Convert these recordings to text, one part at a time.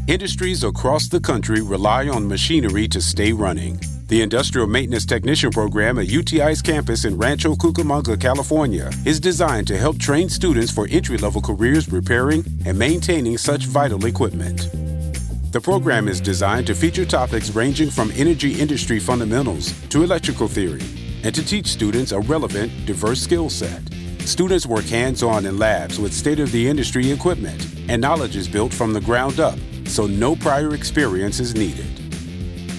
Industries across the country rely on machinery to stay running. The Industrial Maintenance Technician program at UTI's campus in Rancho, Cucamonga, California, is designed to help train students for entry-level careers repairing and maintaining such vital equipment. The program is designed to feature topics ranging from energy industry fundamentals to electrical theory, and to teach students a relevant, diverse skill set. Students work hands-on in labs with state-of-the-industry equipment, and knowledge is built from the ground up, so no prior experience is needed.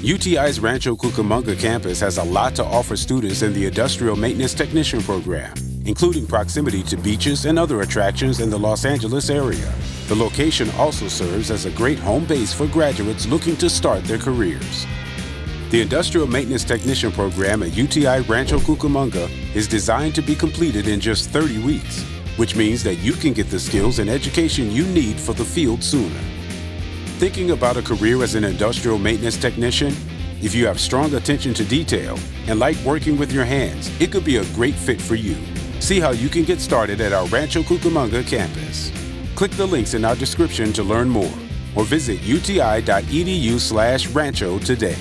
UTI's Rancho Cucamonga campus has a lot to offer students in the Industrial Maintenance Technician program, including proximity to beaches and other attractions in the Los Angeles area. The location also serves as a great home base for graduates looking to start their careers. The Industrial Maintenance Technician program at UTI Rancho Cucamonga is designed to be completed in just 30 weeks, which means that you can get the skills and education you need for the field sooner. Thinking about a career as an industrial maintenance technician? If you have strong attention to detail and like working with your hands, it could be a great fit for you. See how you can get started at our Rancho Cucamonga campus. Click the links in our description to learn more, or visit uti.edu/rancho today.